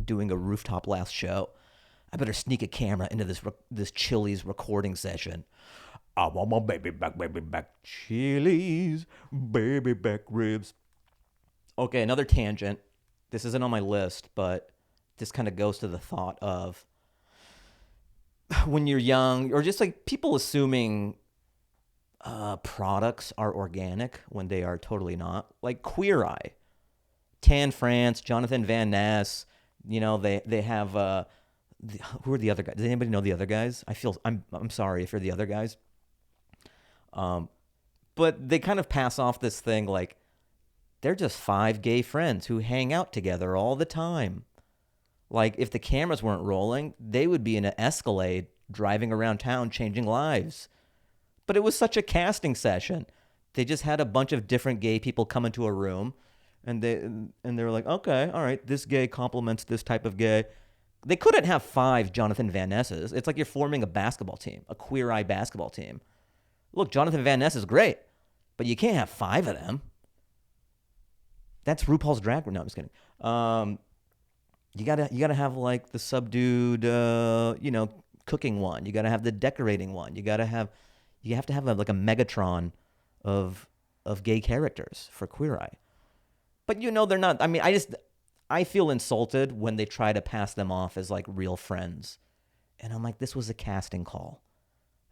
doing a rooftop last show. I better sneak a camera into this Chili's recording session. I want my baby back, Chili's, baby back ribs. Okay, another tangent. This isn't on my list, but this kind of goes to the thought of when you're young, or just like people assuming products are organic when they are totally not. Like Queer Eye, Tan France, Jonathan Van Ness. You know, they have who are the other guys? Does anybody know the other guys? I'm sorry if you're the other guys. But they kind of pass off this thing like they're just 5 gay friends who hang out together all the time. Like if the cameras weren't rolling, they would be in an Escalade driving around town changing lives. But it was such a casting session. They just had a bunch of different gay people come into a room, and they were like, okay, all right, this gay complements this type of gay. They couldn't have 5 Jonathan Van Nesses. It's like you're forming a basketball team, a Queer Eye basketball team. Look, Jonathan Van Ness is great, but you can't have 5 of them. That's RuPaul's Drag Race. No, I'm just kidding. You gotta have like the subdued, cooking one. You gotta have the decorating one. You have to have like a Megatron of gay characters for Queer Eye. But they're not. I mean, I feel insulted when they try to pass them off as like real friends, and I'm like, this was a casting call,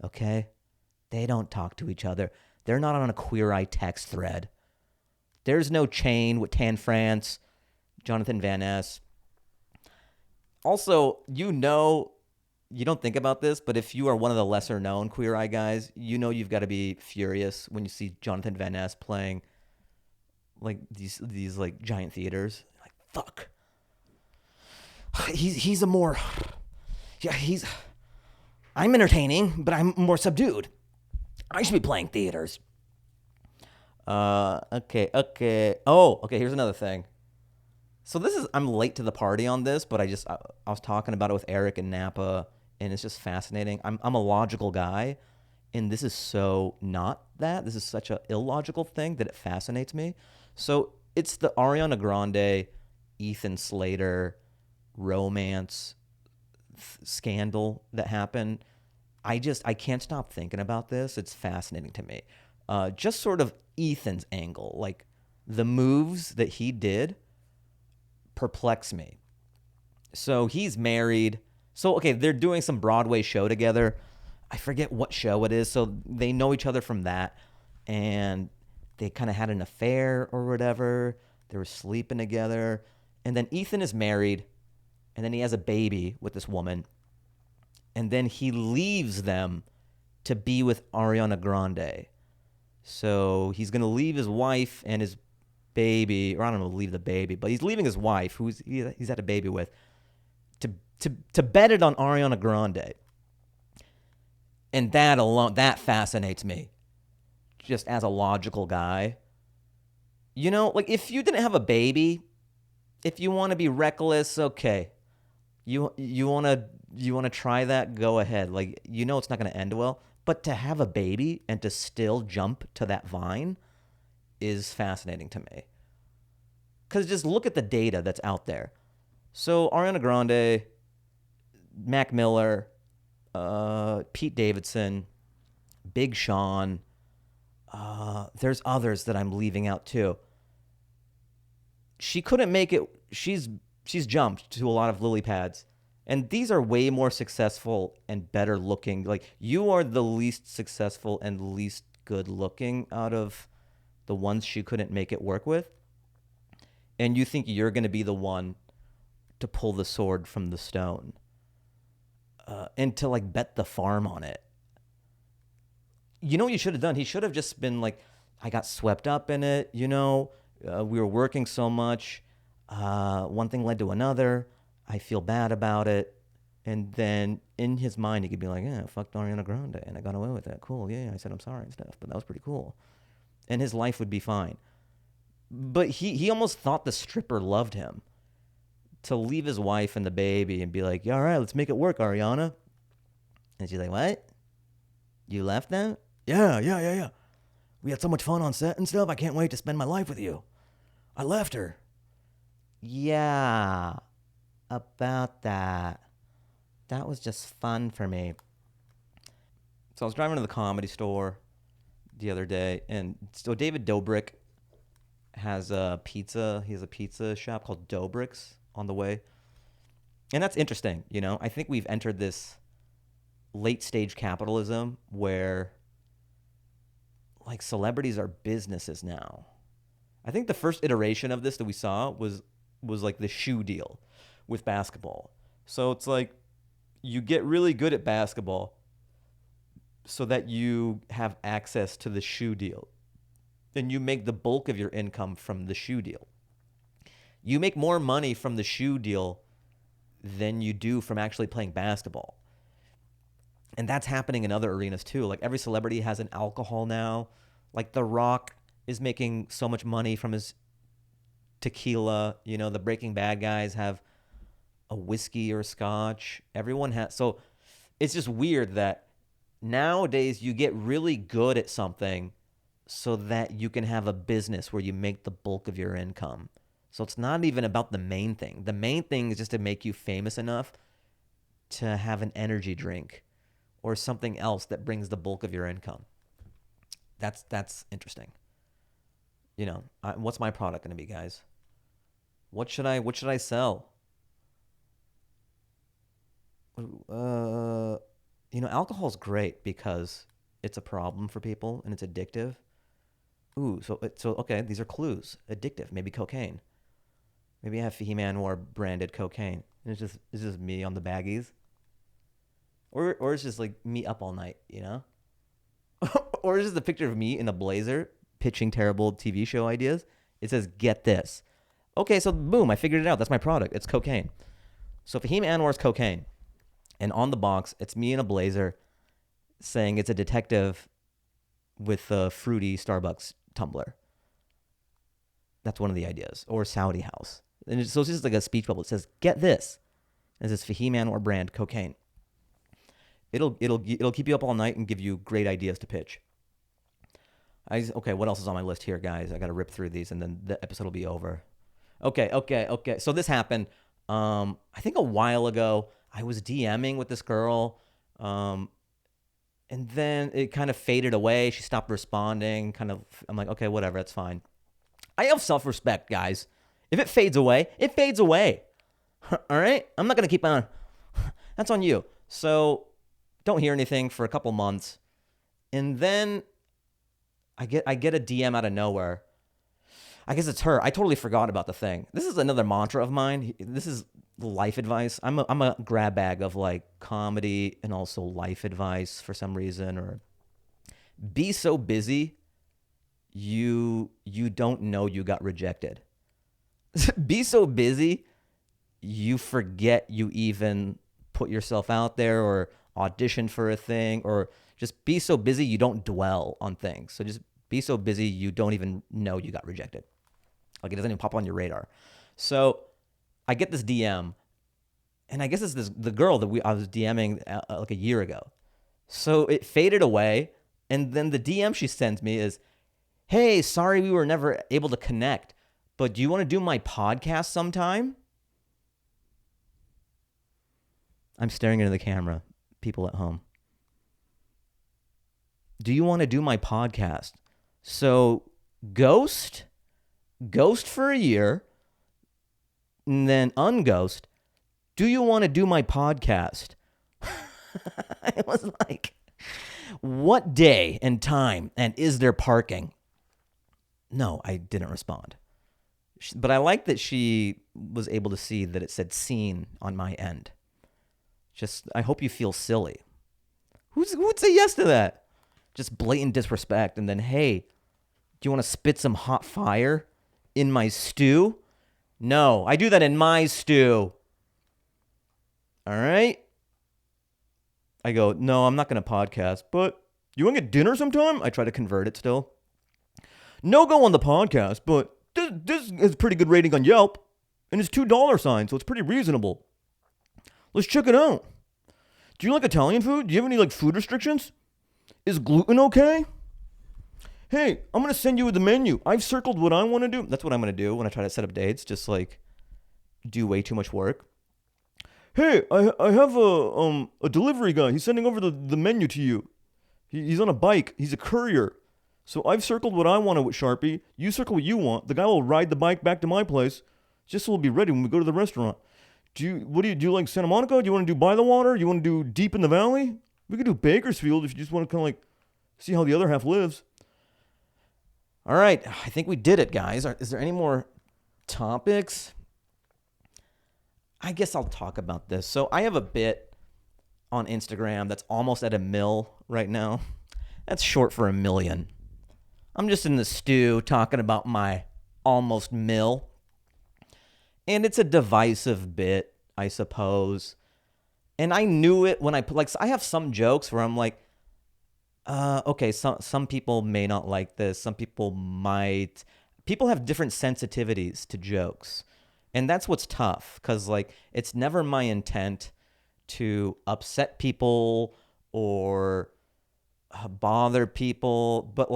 okay? They don't talk to each other. They're not on a Queer Eye text thread. There's no chain with Tan France, Jonathan Van Ness. Also, you don't think about this, but if you are one of the lesser known Queer Eye guys, you've got to be furious when you see Jonathan Van Ness playing like these like giant theaters. Like, fuck. He's a more, I'm entertaining, but I'm more subdued. I should be playing theaters. Okay. Oh, okay, here's another thing. So I'm late to the party on this, but I was talking about it with Eric in Napa, and it's just fascinating. I'm a logical guy, and this is so not that. This is such an illogical thing that it fascinates me. So it's the Ariana Grande, Ethan Slater romance scandal that happened. I can't stop thinking about this. It's fascinating to me. Just sort of Ethan's angle, like the moves that he did perplex me. So he's married. So, okay, they're doing some Broadway show together. I forget what show it is. So they know each other from that. And they kind of had an affair or whatever. They were sleeping together. And then Ethan is married. And then he has a baby with this woman. And then he leaves them to be with Ariana Grande. So he's going to leave his wife and his baby, or I don't know, leave the baby, but he's leaving his wife, who he's had a baby with, to bet it on Ariana Grande. And that alone, that fascinates me, just as a logical guy. Like if you didn't have a baby, if you want to be reckless, okay. You want to try that, go ahead. Like, it's not going to end well. But to have a baby and to still jump to that vine is fascinating to me. Because just look at the data that's out there. So Ariana Grande, Mac Miller, Pete Davidson, Big Sean. There's others that I'm leaving out too. She couldn't make it. She's jumped to a lot of lily pads. And these are way more successful and better looking. Like, you are the least successful and least good looking out of the ones she couldn't make it work with. And you think you're going to be the one to pull the sword from the stone. And to, like, bet the farm on it. You know what you should have done? He should have just been like, I got swept up in it, we were working so much. One thing led to another. I feel bad about it. And then in his mind, he could be like, yeah, I fucked Ariana Grande and I got away with it. Cool. Yeah, I said I'm sorry and stuff, but that was pretty cool. And his life would be fine. But he almost thought the stripper loved him to leave his wife and the baby and be like, yeah, all right, let's make it work, Ariana. And she's like, what? You left them? Yeah. We had so much fun on set and stuff. I can't wait to spend my life with you. I left her. Yeah. About that. That was just fun for me. So I was driving to the Comedy Store the other day, and so David Dobrik has a pizza. He has a pizza shop called Dobrik's on the way. And that's interesting, I think we've entered this late stage capitalism where, like, celebrities are businesses now. I think the first iteration of this that we saw was like the shoe deal with basketball. So it's like you get really good at basketball so that you have access to the shoe deal. And you make the bulk of your income from the shoe deal. You make more money from the shoe deal than you do from actually playing basketball. And that's happening in other arenas too. Like, every celebrity has an alcohol now. Like, The Rock is making so much money from his tequila. The Breaking Bad guys have a whiskey or a scotch. Everyone has. So it's just weird that nowadays you get really good at something so that you can have a business where you make the bulk of your income. So it's not even about the main thing. The main thing is just to make you famous enough to have an energy drink or something else that brings the bulk of your income. That's interesting. What's my product going to be, guys? What should I sell? Alcohol's great because it's a problem for people and it's addictive. Ooh, so okay, these are clues. Addictive, maybe cocaine. Maybe I have Fahim Anwar branded cocaine. And it's just me on the baggies. Or it's just like me up all night, Or it's just a picture of me in a blazer pitching terrible TV show ideas. It says, get this. Okay, so boom, I figured it out. That's my product. It's cocaine. So Fahim Anwar's cocaine. And on the box, it's me in a blazer saying it's a detective with a fruity Starbucks tumbler. That's one of the ideas. Or Saudi house. And so it's just like a speech bubble. It says, get this. And it says Fahim Anwar brand cocaine. It'll keep you up all night and give you great ideas to pitch. Okay, what else is on my list here, guys? I got to rip through these and then the episode will be over. Okay. So this happened, I think a while ago. I was DMing with this girl, and then it kind of faded away. She stopped responding. I'm like, okay, whatever, that's fine. I have self-respect, guys. If it fades away, it fades away. All right? I'm not going to keep on. That's on you. So don't hear anything for a couple months. And then I get a DM out of nowhere. I guess it's her. I totally forgot about the thing. This is another mantra of mine. This is life advice. I'm a grab bag of like comedy and also life advice for some reason. Or be so busy you don't know you got rejected. Be so busy you forget you even put yourself out there or auditioned for a thing, or just be so busy you don't dwell on things. So just be so busy you don't even know you got rejected. Like, it doesn't even pop on your radar. So I get this DM, and I guess it's the girl that I was DMing like a year ago. So it faded away, and then the DM she sends me is, hey, sorry we were never able to connect, but do you want to do my podcast sometime? I'm staring into the camera. People at home. Do you want to do my podcast? So ghost for a year, and then unghost. Do you want to do my podcast? I was like, what day and time, and is there parking? No, I didn't respond. But I like that she was able to see that it said seen on my end. Just, I hope you feel silly. Who would say yes to that? Just blatant disrespect. And then, hey, do you want to spit some hot fire in my stew? No, I do that in my stew. All right? I go, no, I'm not going to podcast, but you want to get dinner sometime? I try to convert it still. No go on the podcast, but this is a pretty good rating on Yelp, and it's $2 sign, so it's pretty reasonable. Let's check it out. Do you like Italian food? Do you have any food restrictions? Is gluten okay? Hey, I'm going to send you the menu. I've circled what I want to do. That's what I'm going to do when I try to set up dates, just do way too much work. Hey, I have a delivery guy. He's sending over the menu to you. He's on a bike. He's a courier. So I've circled what I want with Sharpie. You circle what you want. The guy will ride the bike back to my place, just so we'll be ready when we go to the restaurant. Do you like Santa Monica? Do you want to do by the water? Do you want to do deep in the valley? We could do Bakersfield if you just want to kind of see how the other half lives. All right, I think we did it, guys. Is there any more topics? I guess I'll talk about this. So I have a bit on Instagram that's almost at 1 mil right now. That's short for 1 million. I'm just in the stew talking about my almost mil. And it's a divisive bit, I suppose. And I knew it when I put, I have some jokes where I'm like, okay, some people may not like this. Some people might. People have different sensitivities to jokes. And that's what's tough, because it's never my intent to upset people or bother people. But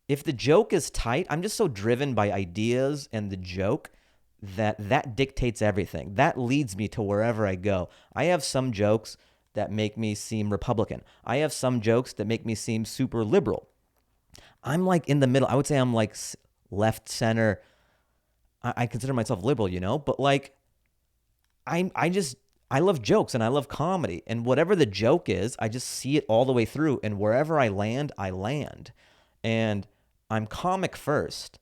if the joke is tight, I'm just so driven by ideas and the joke that dictates everything. That leads me to wherever I go. I have some jokes that make me seem Republican. I have some jokes that make me seem super liberal. I'm in the middle. I would say I'm left center. I consider myself liberal, but I love jokes and I love comedy, and whatever the joke is, I just see it all the way through, and wherever I land, and I'm comic first.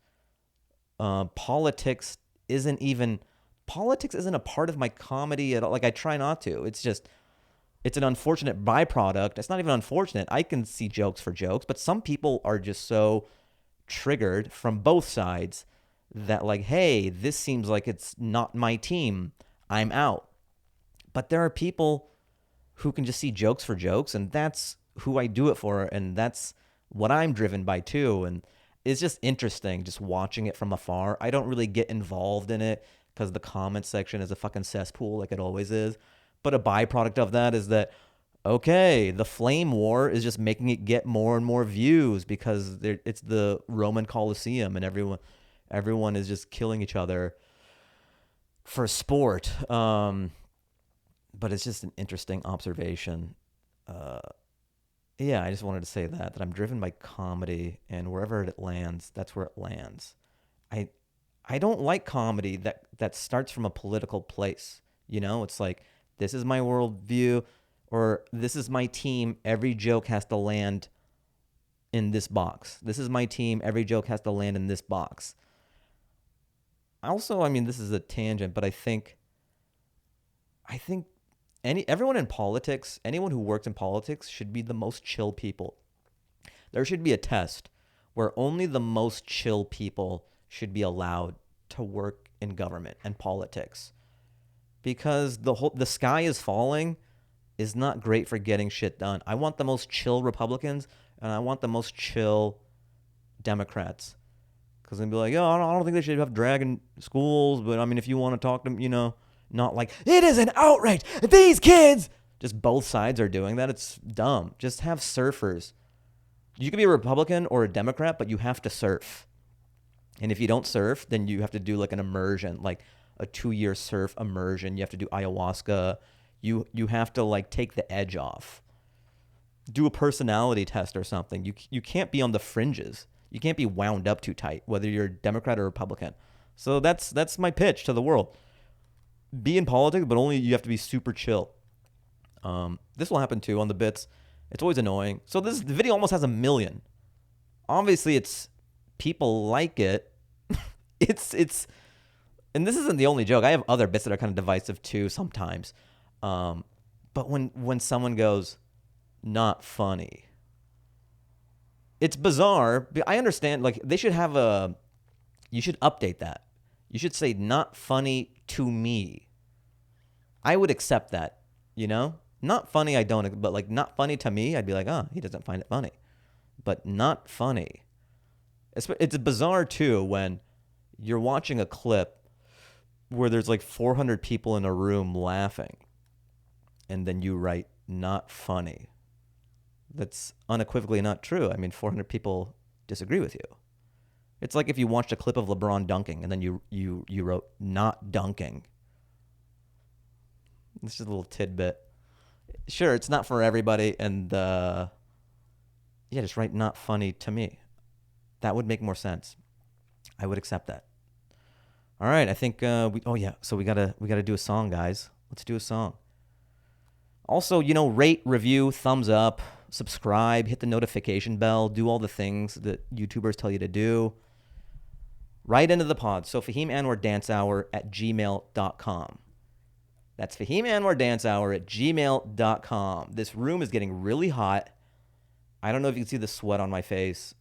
Politics isn't a part of my comedy at all. I try not to. It's an unfortunate byproduct. It's not even unfortunate. I can see jokes for jokes, but some people are just so triggered from both sides that hey, this seems like it's not my team. I'm out. But there are people who can just see jokes for jokes, and that's who I do it for, and that's what I'm driven by too. And it's just interesting just watching it from afar. I don't really get involved in it because the comment section is a fucking cesspool like it always is. But a byproduct of that is that, okay, the flame war is just making it get more and more views because it's the Roman Colosseum, and everyone is just killing each other for sport. But it's just an interesting observation. Yeah, I just wanted to say that I'm driven by comedy, and wherever it lands, that's where it lands. I don't like comedy that starts from a political place. It's this is my worldview, or this is my team. Every joke has to land in this box. This is my team. Every joke has to land in this box. Also, this is a tangent, but I think everyone in politics, anyone who works in politics, should be the most chill people. There should be a test where only the most chill people should be allowed to work in government and politics, because the sky is falling is not great for getting shit done. I want the most chill Republicans, and I want the most chill Democrats. Because they'll be like, I don't think they should have drag in schools, but if you want to talk to them, not it is an outrage. These kids, just both sides are doing that. It's dumb. Just have surfers. You can be a Republican or a Democrat, but you have to surf. And if you don't surf, then you have to do an immersion, a 2-year surf immersion. You have to do ayahuasca. You have to like take the edge off. Do a personality test or something. You can't be on the fringes. You can't be wound up too tight, whether you're Democrat or Republican. So that's my pitch to the world. Be in politics, but only you have to be super chill. This will happen too on the bits. It's always annoying. So the video almost has 1 million. Obviously, it's people like it. it's and this isn't the only joke. I have other bits that are kind of divisive too sometimes. But when someone goes, not funny, it's bizarre. I understand. Like they should have you should update that. You should say not funny to me. I would accept that. Not funny. I don't. But like not funny to me, I'd be like, oh, he doesn't find it funny. But not funny. It's bizarre too when you're watching a clip where there's like 400 people in a room laughing, and then you write not funny. That's unequivocally not true. I mean, 400 people disagree with you. It's like if you watched a clip of LeBron dunking and then you wrote not dunking. It's just a little tidbit. Sure, it's not for everybody, and just write not funny to me. That would make more sense. I would accept that. All right, I think so we gotta do a song, guys. Let's do a song. Also, rate, review, thumbs up, subscribe, hit the notification bell, do all the things that YouTubers tell you to do. Right into the pod. So fahimanwardancehour@gmail.com. That's fahimanwardancehour@gmail.com. This room is getting really hot. I don't know if you can see the sweat on my face.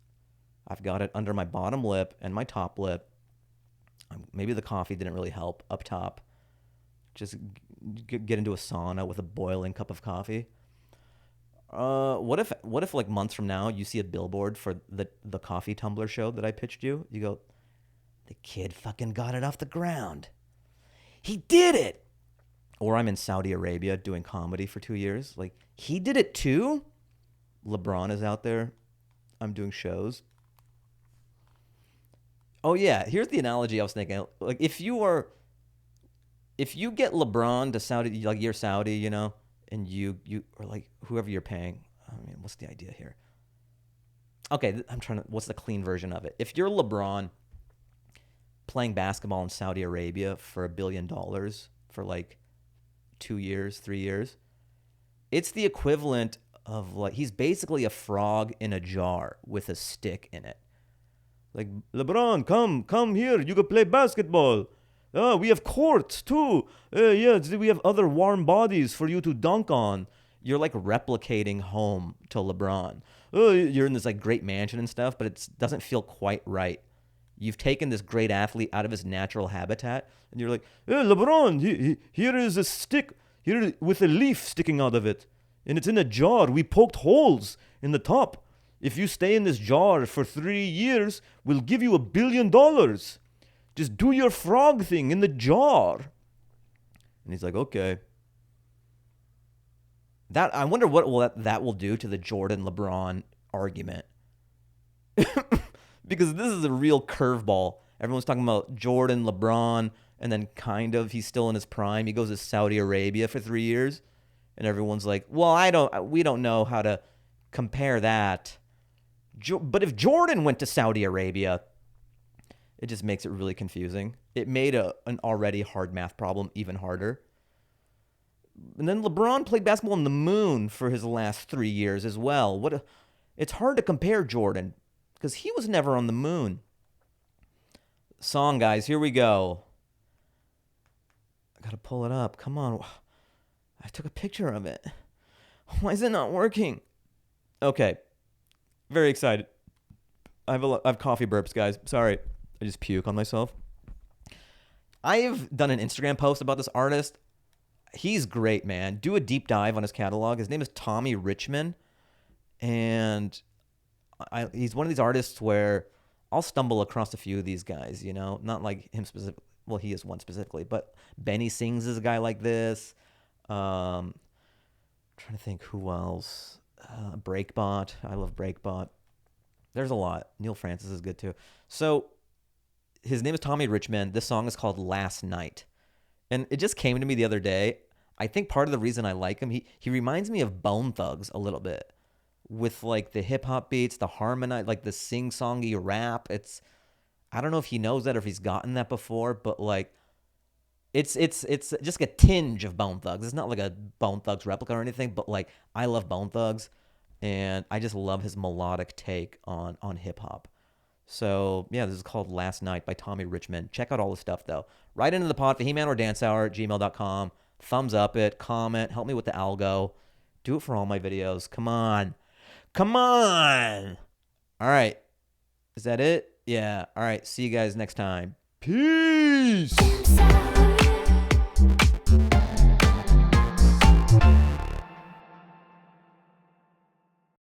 I've got it under my bottom lip and my top lip. Maybe the coffee didn't really help up top. Just get into a sauna with a boiling cup of coffee. What if like months from now you see a billboard for the coffee tumbler show that I pitched you? You go, the kid fucking got it off the ground. He did it. Or I'm in Saudi Arabia doing comedy for 2 years. Like, he did it too? LeBron is out there. I'm doing shows. Oh, yeah. Here's the analogy I was thinking. Like, if you get LeBron to Saudi, like you're Saudi, and you or like whoever you're paying. I mean, what's the idea here? Okay, what's the clean version of it? If you're LeBron playing basketball in Saudi Arabia for $1 billion for like 2 years, 3 years, it's the equivalent of like, he's basically a frog in a jar with a stick in it. Like, LeBron, come here. You can play basketball. We have courts too. We have other warm bodies for you to dunk on. You're like replicating home to LeBron. You're in this like great mansion and stuff, but it doesn't feel quite right. You've taken this great athlete out of his natural habitat, and you're like, hey, LeBron, here is a stick here with a leaf sticking out of it, and it's in a jar. We poked holes in the top. If you stay in this jar for 3 years, we'll give you $1 billion. Just do your frog thing in the jar. And he's like, okay. I wonder what that will do to the Jordan LeBron argument. Because this is a real curveball. Everyone's talking about Jordan, LeBron, and then kind of he's still in his prime. He goes to Saudi Arabia for 3 years, and everyone's like, well, we don't know how to compare that. But if Jordan went to Saudi Arabia, it just makes it really confusing. It made an already hard math problem even harder. And then LeBron played basketball on the moon for his last 3 years as well. It's hard to compare Jordan because he was never on the moon. Song, guys, here we go. I gotta pull it up. Come on. I took a picture of it. Why is it not working? Okay. Very excited. I have coffee burps, guys. Sorry. I just puke on myself. I've done an Instagram post about this artist. He's great, man. Do a deep dive on his catalog. His name is Tommy Richman. And he's one of these artists where I'll stumble across a few of these guys, not like him specifically. Well, he is one specifically, but Benny Sings is a guy like this. Trying to think who else. Breakbot. I love Breakbot. There's a lot. Neil Francis is good too. So his name is Tommy Richmond. This song is called Last Night. And it just came to me the other day. I think part of the reason I like him, he reminds me of Bone Thugs a little bit. With like the hip hop beats, the harmonize, like the sing-songy rap. I don't know if he knows that or if he's gotten that before, but like it's just a tinge of Bone Thugs. It's not like a Bone Thugs replica or anything, but like I love Bone Thugs, and I just love his melodic take on hip hop. So yeah, this is called Last Night by Tommy Richmond. Check out all the stuff though. Right into the pod, fahimanwardancehour@gmail.com. Thumbs up it, comment, help me with the algo. Do it for all my videos. Come on. Come on. All right. Is that it? Yeah. All right. See you guys next time. Peace.